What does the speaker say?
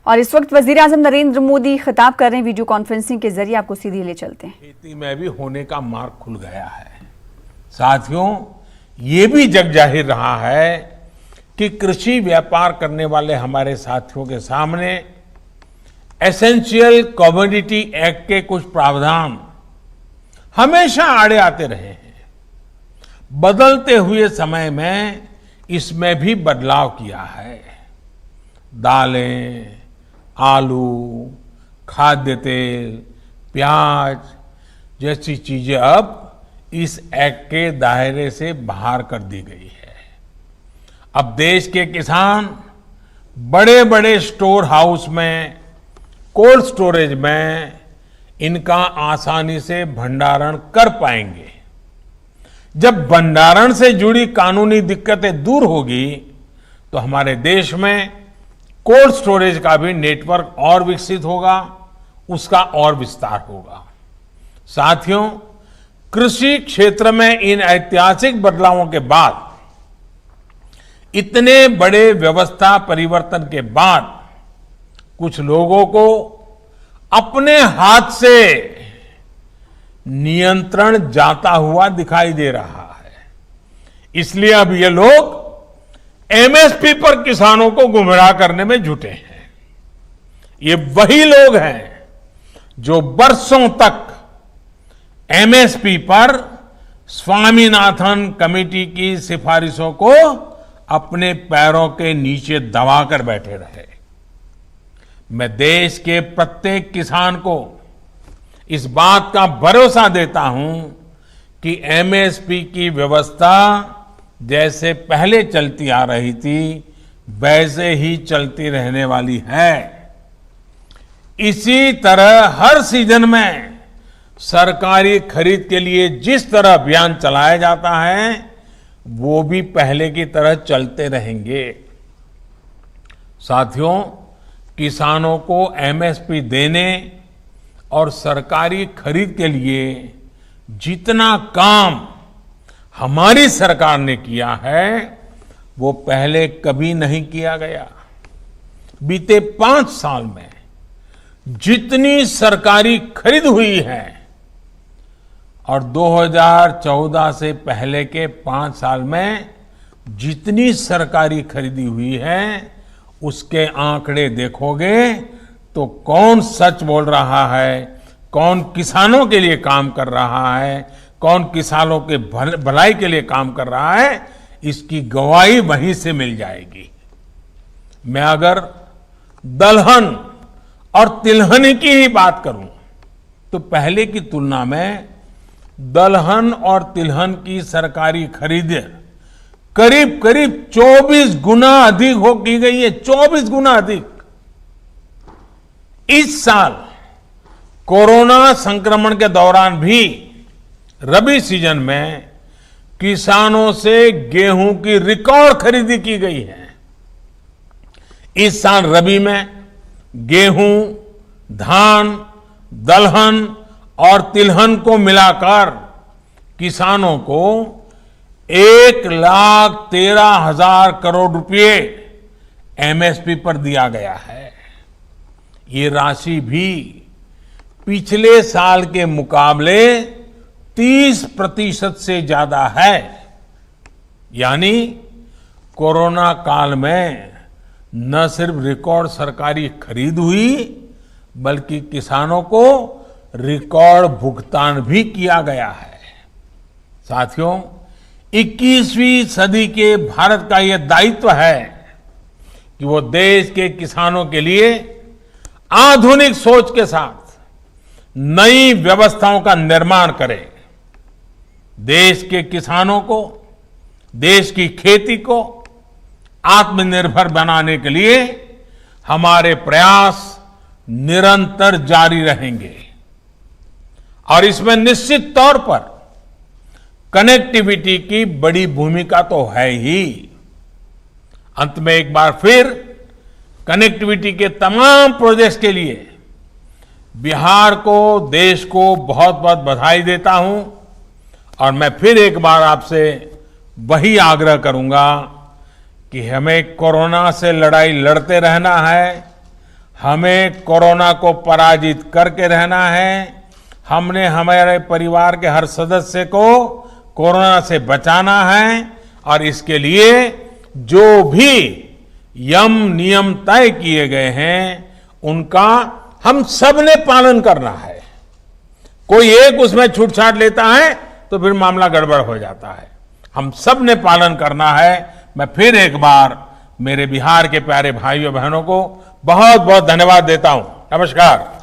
और इस वक्त वजीर आजम नरेंद्र मोदी खिताब कर रहे हैं वीडियो कॉन्फ्रेंसिंग के जरिए, आपको सीधे ले चलते हैं। खेती में भी होने का मार्ग खुल गया है। साथियों, ये भी जग जाहिर रहा है कि कृषि व्यापार करने वाले हमारे साथियों के सामने एसेंशियल कमोडिटी एक्ट के कुछ प्रावधान हमेशा आड़े आते रहे हैं। बदलते हुए समय में इसमें भी बदलाव किया है। दालें, आलू, खाद्य तेल, प्याज जैसी चीजें अब इस एक्ट के दायरे से बाहर कर दी गई है। अब देश के किसान बड़े बड़े स्टोर हाउस में, कोल्ड स्टोरेज में इनका आसानी से भंडारण कर पाएंगे। जब भंडारण से जुड़ी कानूनी दिक्कतें दूर होगी तो हमारे देश में कोल्ड स्टोरेज का भी नेटवर्क और विकसित होगा, उसका और विस्तार होगा। साथियों, कृषि क्षेत्र में इन ऐतिहासिक बदलावों के बाद, इतने बड़े व्यवस्था परिवर्तन के बाद कुछ लोगों को अपने हाथ से नियंत्रण जाता हुआ दिखाई दे रहा है। इसलिए अब ये लोग एमएसपी पर किसानों को गुमराह करने में जुटे हैं। ये वही लोग हैं जो बरसों तक एमएसपी पर स्वामीनाथन कमेटी की सिफारिशों को अपने पैरों के नीचे दबाकर बैठे रहे। मैं देश के प्रत्येक किसान को इस बात का भरोसा देता हूं कि एमएसपी की व्यवस्था जैसे पहले चलती आ रही थी वैसे ही चलती रहने वाली है। इसी तरह हर सीजन में सरकारी खरीद के लिए जिस तरह अभियान चलाया जाता है वो भी पहले की तरह चलते रहेंगे। साथियों, किसानों को एमएसपी देने और सरकारी खरीद के लिए जितना काम हमारी सरकार ने किया है वो पहले कभी नहीं किया गया। बीते 5 साल में जितनी सरकारी खरीद हुई है और 2014 से पहले के 5 साल में जितनी सरकारी खरीदी हुई है उसके आंकड़े देखोगे तो कौन सच बोल रहा है, कौन किसानों के लिए काम कर रहा है, कौन किसानों के भलाई के लिए काम कर रहा है, इसकी गवाही वहीं से मिल जाएगी। मैं अगर दलहन और तिलहन की ही बात करूं तो पहले की तुलना में दलहन और तिलहन की सरकारी खरीद करीब करीब 24 गुना अधिक हो की गई है। 24 गुना अधिक। इस साल कोरोना संक्रमण के दौरान भी रबी सीजन में किसानों से गेहूं की रिकॉर्ड खरीदी की गई है। इस साल रबी में गेहूं, धान, दलहन और तिलहन को मिलाकर किसानों को 1,13,000 करोड़ रुपए एमएसपी पर दिया गया है। ये राशि भी पिछले साल के मुकाबले 30% से ज्यादा है। यानी कोरोना काल में न सिर्फ रिकॉर्ड सरकारी खरीद हुई बल्कि किसानों को रिकॉर्ड भुगतान भी किया गया है। साथियों, 21वीं सदी के भारत का यह दायित्व है कि वो देश के किसानों के लिए आधुनिक सोच के साथ नई व्यवस्थाओं का निर्माण करे। देश के किसानों को, देश की खेती को आत्मनिर्भर बनाने के लिए हमारे प्रयास निरंतर जारी रहेंगे और इसमें निश्चित तौर पर कनेक्टिविटी की बड़ी भूमिका तो है ही। अंत में एक बार फिर कनेक्टिविटी के तमाम प्रोजेक्ट्स के लिए बिहार को, देश को बहुत बहुत बधाई देता हूं और मैं फिर एक बार आपसे वही आग्रह करूंगा कि हमें कोरोना से लड़ाई लड़ते रहना है। हमें कोरोना को पराजित करके रहना है। हमने हमारे परिवार के हर सदस्य को कोरोना से बचाना है और इसके लिए जो भी यम नियम तय किए गए हैं उनका हम सब ने पालन करना है। कोई एक उसमें छूटछाट लेता है तो फिर मामला गड़बड़ हो जाता है। हम सब ने पालन करना है। मैं फिर एक बार मेरे बिहार के प्यारे भाइयों बहनों को बहुत बहुत धन्यवाद देता हूं। नमस्कार।